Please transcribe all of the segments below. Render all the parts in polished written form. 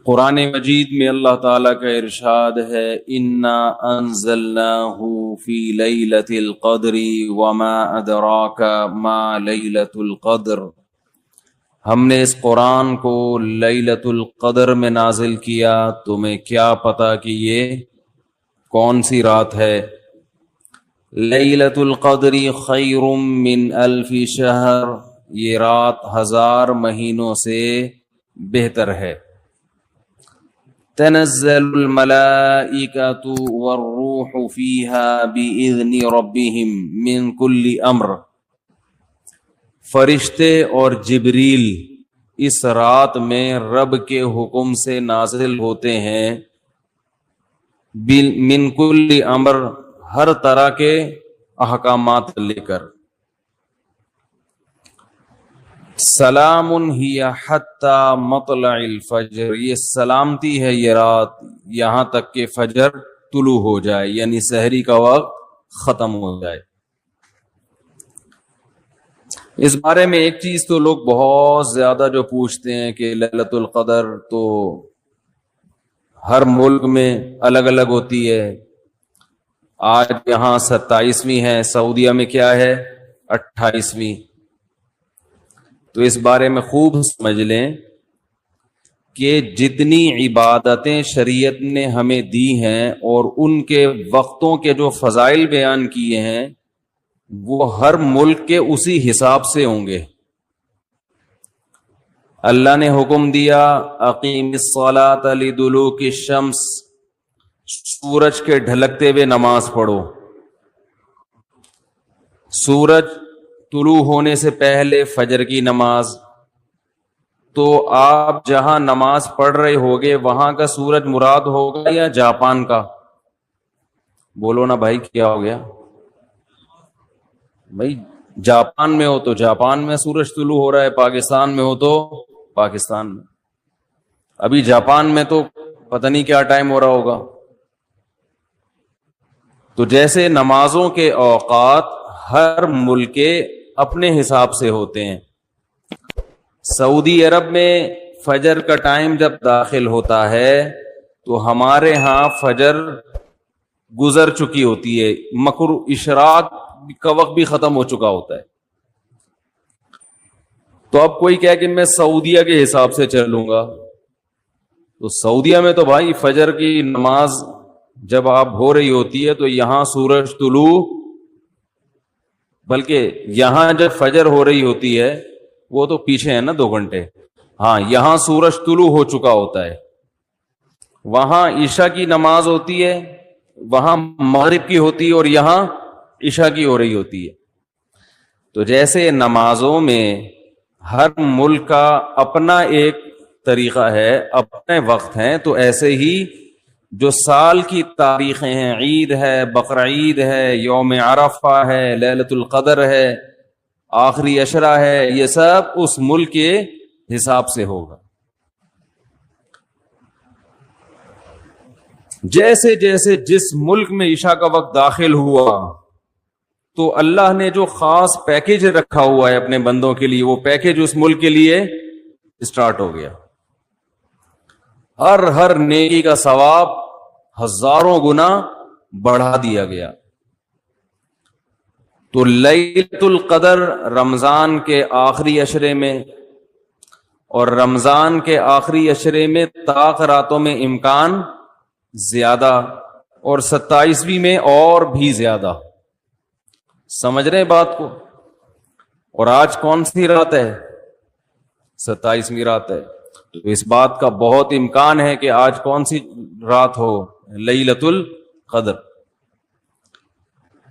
قرآن مجید میں اللہ تعالیٰ کا ارشاد ہے انا انزلناہ فی لیلۃ القدر وما ادراک ما لیلۃ القدر، ہم نے اس قرآن کو لیلۃ القدر میں نازل کیا، تمہیں کیا پتا کہ یہ کون سی رات ہے؟ لیلۃ القدر خیر من الف شہر، یہ رات 1000 مہینوں سے بہتر ہے۔ تنزل الملائکۃ والروح فیہا بإذن ربہم من کل امر، فرشتے اور جبریل اس رات میں رب کے حکم سے نازل ہوتے ہیں، من کل امر، ہر طرح کے احکامات لے کر۔ سلام ہی حتی مطلع الفجر، یہ سلامتی ہے یہ رات یہاں تک کہ فجر طلوع ہو جائے، یعنی سحری کا وقت ختم ہو جائے۔ اس بارے میں ایک چیز تو لوگ بہت زیادہ جو پوچھتے ہیں کہ لیلۃ القدر تو ہر ملک میں الگ الگ ہوتی ہے، آج یہاں 27ویں ہے، سعودیہ میں کیا ہے 28ویں۔ تو اس بارے میں خوب سمجھ لیں کہ جتنی عبادتیں شریعت نے ہمیں دی ہیں اور ان کے وقتوں کے جو فضائل بیان کیے ہیں وہ ہر ملک کے اسی حساب سے ہوں گے۔ اللہ نے حکم دیا اقیم الصلاۃ لدلوک الشمس، سورج کے ڈھلکتے ہوئے نماز پڑھو۔ سورج طلوع ہونے سے پہلے فجر کی نماز، تو آپ جہاں نماز پڑھ رہے ہوگے وہاں کا سورج مراد ہوگا یا جاپان کا؟ بولو نا بھائی، کیا ہو گیا بھائی؟ جاپان میں ہو تو جاپان میں سورج طلوع ہو رہا ہے، پاکستان میں ہو تو پاکستان میں۔ ابھی جاپان میں تو پتہ نہیں کیا ٹائم ہو رہا ہوگا۔ تو جیسے نمازوں کے اوقات ہر ملک کے اپنے حساب سے ہوتے ہیں، سعودی عرب میں فجر کا ٹائم جب داخل ہوتا ہے تو ہمارے ہاں فجر گزر چکی ہوتی ہے، اشراق کا وقت بھی ختم ہو چکا ہوتا ہے۔ تو اب کوئی کہے کہ میں سعودیہ کے حساب سے چلوں گا، تو سعودیہ میں تو بھائی فجر کی نماز جب آپ ہو رہی ہوتی ہے تو یہاں سورج طلوع، بلکہ یہاں جب فجر ہو رہی ہوتی ہے وہ تو پیچھے ہے نا 2 گھنٹے، ہاں یہاں سورج طلوع ہو چکا ہوتا ہے، وہاں عشاء کی نماز ہوتی ہے، وہاں مغرب کی ہوتی ہے اور یہاں عشاء کی ہو رہی ہوتی ہے۔ تو جیسے نمازوں میں ہر ملک کا اپنا ایک طریقہ ہے، اپنے وقت ہیں، تو ایسے ہی جو سال کی تاریخیں ہیں، عید ہے، بقرعید ہے، یوم عرفہ ہے، لیلۃ القدر ہے، آخری عشرہ ہے، یہ سب اس ملک کے حساب سے ہوگا۔ جیسے جیسے جس ملک میں عشاء کا وقت داخل ہوا تو اللہ نے جو خاص پیکیج رکھا ہوا ہے اپنے بندوں کے لیے، وہ پیکیج اس ملک کے لیے اسٹارٹ ہو گیا۔ ہر نیکی کا ثواب 1000 گنا بڑھا دیا گیا۔ تو لیلۃ القدر رمضان کے آخری عشرے میں، اور رمضان کے آخری عشرے میں طاق راتوں میں امکان زیادہ، اور 27ویں میں اور بھی زیادہ۔ سمجھ رہے بات کو؟ اور آج کون سی رات ہے؟ 27ویں رات ہے۔ تو اس بات کا بہت امکان ہے کہ آج کون سی رات ہو؟ لیلۃ القدر۔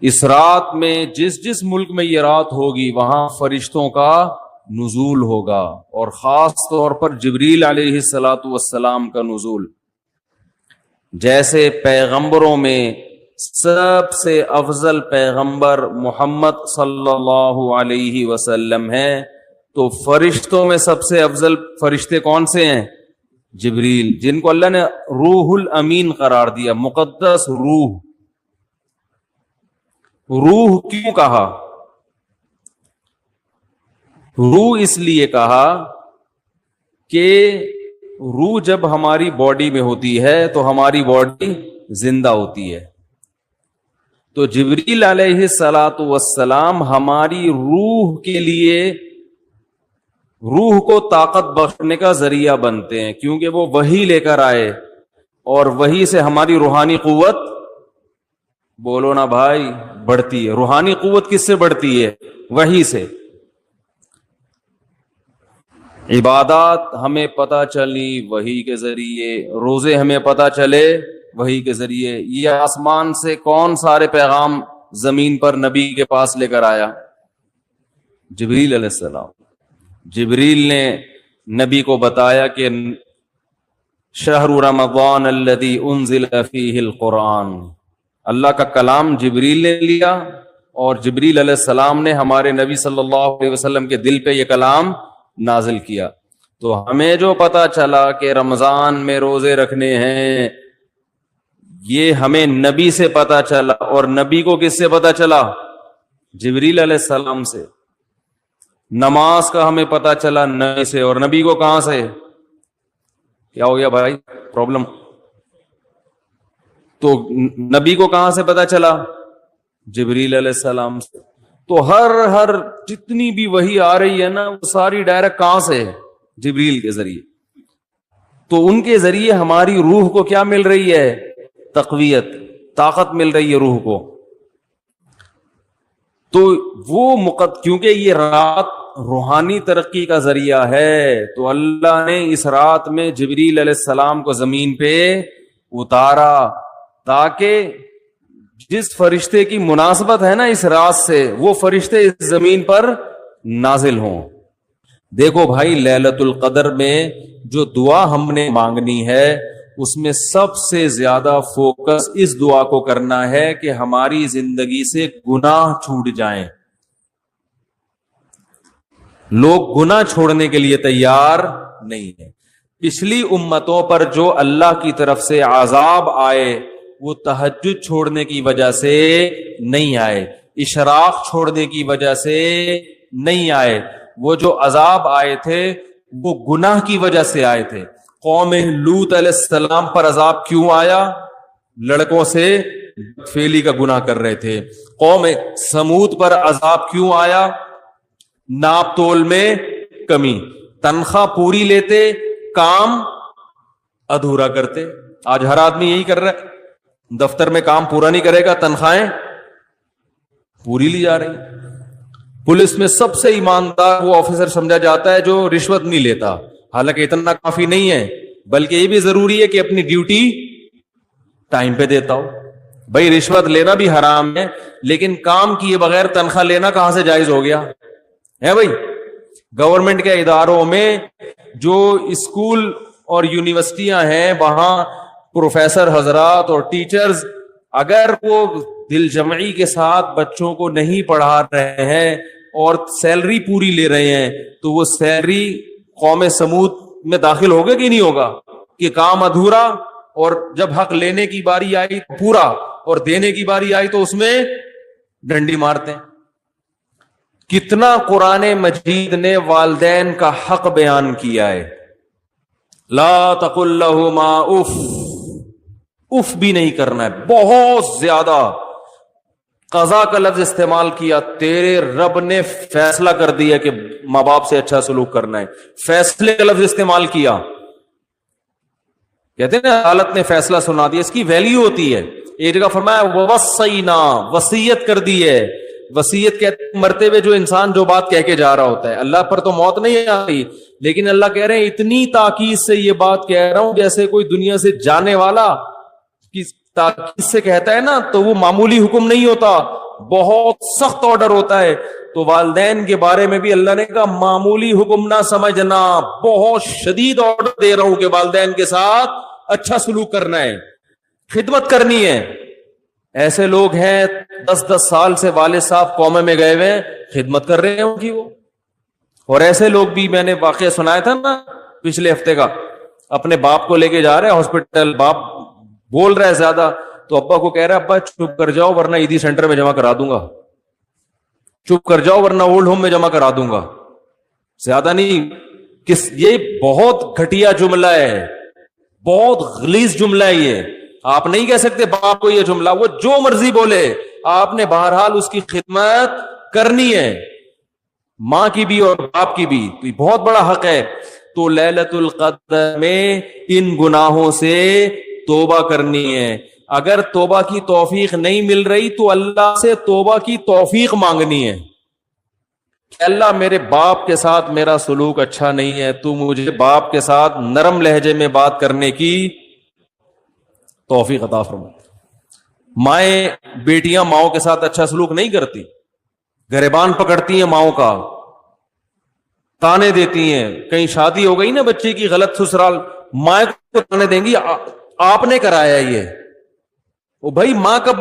اس رات میں جس ملک میں یہ رات ہوگی وہاں فرشتوں کا نزول ہوگا، اور خاص طور پر جبریل علیہ الصلاۃ والسلام کا نزول۔ جیسے پیغمبروں میں سب سے افضل پیغمبر محمد صلی اللہ علیہ وسلم ہیں، تو فرشتوں میں سب سے افضل فرشتے کون سے ہیں؟ جبریل، جن کو اللہ نے روح الامین قرار دیا، مقدس روح۔ روح کیوں کہا؟ روح اس لیے کہا کہ روح جب ہماری باڈی میں ہوتی ہے تو ہماری باڈی زندہ ہوتی ہے. تو جبریل علیہ الصلاۃ والسلام ہماری روح کے لیے روح کو طاقت بخشنے کا ذریعہ بنتے ہیں, کیونکہ وہ وحی لے کر آئے, اور وحی سے ہماری روحانی قوت, بولو نا بھائی, بڑھتی ہے. روحانی قوت کس سے بڑھتی ہے؟ وحی سے. عبادات ہمیں پتہ چلی وحی کے ذریعے, روزے ہمیں پتہ چلے وحی کے ذریعے. یہ آسمان سے کون سارے پیغام زمین پر نبی کے پاس لے کر آیا؟ جبریل علیہ السلام. جبریل نے نبی کو بتایا کہ شہر رمضان الذی انزل فیہ القرآن. اللہ کا کلام جبریل نے لیا, اور جبریل علیہ السلام نے ہمارے نبی صلی اللہ علیہ وسلم کے دل پہ یہ کلام نازل کیا. تو ہمیں جو پتا چلا کہ رمضان میں روزے رکھنے ہیں, یہ ہمیں نبی سے پتا چلا, اور نبی کو کس سے پتا چلا؟ جبریل علیہ السلام سے. نماز کا ہمیں پتا چلا نبی سے, اور نبی کو کہاں سے؟ کیا ہو گیا بھائی پرابلم؟ تو نبی کو کہاں سے پتا چلا؟ جبریل علیہ السلام سے. تو ہر جتنی بھی وحی آ رہی ہے نا, وہ ساری ڈائریکٹ کہاں سے؟ جبریل کے ذریعے. تو ان کے ذریعے ہماری روح کو کیا مل رہی ہے؟ تقویت, طاقت مل رہی ہے روح کو. تو وہ کیونکہ یہ رات روحانی ترقی کا ذریعہ ہے, تو اللہ نے اس رات میں جبریل علیہ السلام کو زمین پہ اتارا, تاکہ جس فرشتے کی مناسبت ہے نا اس رات سے, وہ فرشتے اس زمین پر نازل ہوں. دیکھو بھائی, لیلۃ القدر میں جو دعا ہم نے مانگنی ہے, اس میں سب سے زیادہ فوکس اس دعا کو کرنا ہے کہ ہماری زندگی سے گناہ چھوٹ جائیں. لوگ گناہ چھوڑنے کے لیے تیار نہیں ہیں. پچھلی امتوں پر جو اللہ کی طرف سے عذاب آئے, وہ تہجد چھوڑنے کی وجہ سے نہیں آئے, اشراق چھوڑنے کی وجہ سے نہیں آئے. وہ جو عذاب آئے تھے وہ گناہ کی وجہ سے آئے تھے. قوم لوط علیہ السلام پر عذاب کیوں آیا؟ لڑکوں سے فیلی کا گناہ کر رہے تھے. قوم سمود پر عذاب کیوں آیا؟ ناپ تول میں کمی. تنخواہ پوری لیتے, کام ادھورا کرتے. آج ہر آدمی یہی کر رہا ہے, دفتر میں کام پورا نہیں کرے گا, تنخواہیں پوری لی جا رہی. پولیس میں سب سے ایماندار وہ آفیسر سمجھا جاتا ہے جو رشوت نہیں لیتا. حالانکہ اتنا کافی نہیں ہے, بلکہ یہ بھی ضروری ہے کہ اپنی ڈیوٹی ٹائم پہ دیتا ہو. بھائی رشوت لینا بھی حرام ہے, لیکن کام کیے بغیر تنخواہ لینا کہاں سے جائز ہو گیا ہے بھائی؟ گورنمنٹ کے اداروں میں جو اسکول اور یونیورسٹیاں ہیں, وہاں پروفیسر حضرات اور ٹیچرز اگر وہ دل جمعی کے ساتھ بچوں کو نہیں پڑھا رہے ہیں اور سیلری پوری لے رہے ہیں, تو وہ سیلری قوم سمود میں داخل ہوگا کہ نہیں ہوگا؟ کہ کام ادھورا, اور جب حق لینے کی باری آئی پورا, اور دینے کی باری آئی تو اس میں ڈنڈی مارتے ہیں. کتنا قرآن مجید نے والدین کا حق بیان کیا ہے. لا تقل لہما اف, اف بھی نہیں کرنا ہے. بہت زیادہ قضا کا لفظ استعمال کیا. تیرے رب نے فیصلہ کر دیا کہ ماں باپ سے اچھا سلوک کرنا ہے, فیصلے کا لفظ استعمال کیا. کہتے ہیں نا عدالت نے فیصلہ سنا دیا, اس کی ویلیو ہوتی ہے. ایک جگہ فرمایا ووصینا, وصیت کر دی ہے. وصیت کہتے ہیں مرتے ہوئے جو انسان جو بات کہہ کے جا رہا ہوتا ہے. اللہ پر تو موت نہیں آئی, لیکن اللہ کہہ رہے ہیں اتنی تاکید سے یہ بات کہہ رہا ہوں جیسے کوئی دنیا سے جانے والا کی تاکید سے کہتا ہے نا, تو وہ معمولی حکم نہیں ہوتا, بہت سخت آرڈر ہوتا ہے. تو والدین کے بارے میں بھی اللہ نے کہا معمولی حکم نہ سمجھنا, بہت شدید آرڈر دے رہا ہوں کہ والدین کے ساتھ اچھا سلوک کرنا ہے, خدمت کرنی ہے. ایسے لوگ ہیں 10-10 سال سے والد صاحب قومے میں گئے ہوئے ہیں, خدمت کر رہے ہیں ان کی وہ. اور ایسے لوگ بھی میں نے واقعہ سنایا تھا نا پچھلے ہفتے کا, اپنے باپ کو لے کے جا رہے ہیں ہاسپٹل, باپ بول رہا ہے زیادہ, تو ابا کو کہہ رہا ہے ابا چپ کر جاؤ ورنہ عیدی سینٹر میں جمع کرا دوں گا, چپ کر جاؤ ورنہ اولڈ ہوم میں جمع کرا دوں گا, زیادہ نہیں یہ بہت گھٹیا جملہ ہے, بہت غلیظ جملہ ہے یہ. آپ نہیں کہہ سکتے باپ کو یہ جملہ, وہ جو مرضی بولے, آپ نے بہرحال اس کی خدمت کرنی ہے, ماں کی بھی اور باپ کی بھی. تو یہ بہت بڑا حق ہے. تو لیلۃ القدر میں ان گناہوں سے توبہ کرنی ہے. اگر توبہ کی توفیق نہیں مل رہی تو اللہ سے توبہ کی توفیق مانگنی ہے کہ اللہ میرے باپ کے ساتھ میرا سلوک اچھا نہیں ہے, تو مجھے باپ کے ساتھ نرم لہجے میں بات کرنے کی توفیق عطا فرما. مائیں بیٹیاں ماؤں کے ساتھ اچھا سلوک نہیں کرتی, گریبان پکڑتی ہیں ماؤں کا, تانے دیتی ہیں. کہیں شادی ہو گئی نا بچے کی غلط سسرال, ماں کو تانے دیں گی آپ نے کرایا یہ. وہ بھائی ماں کب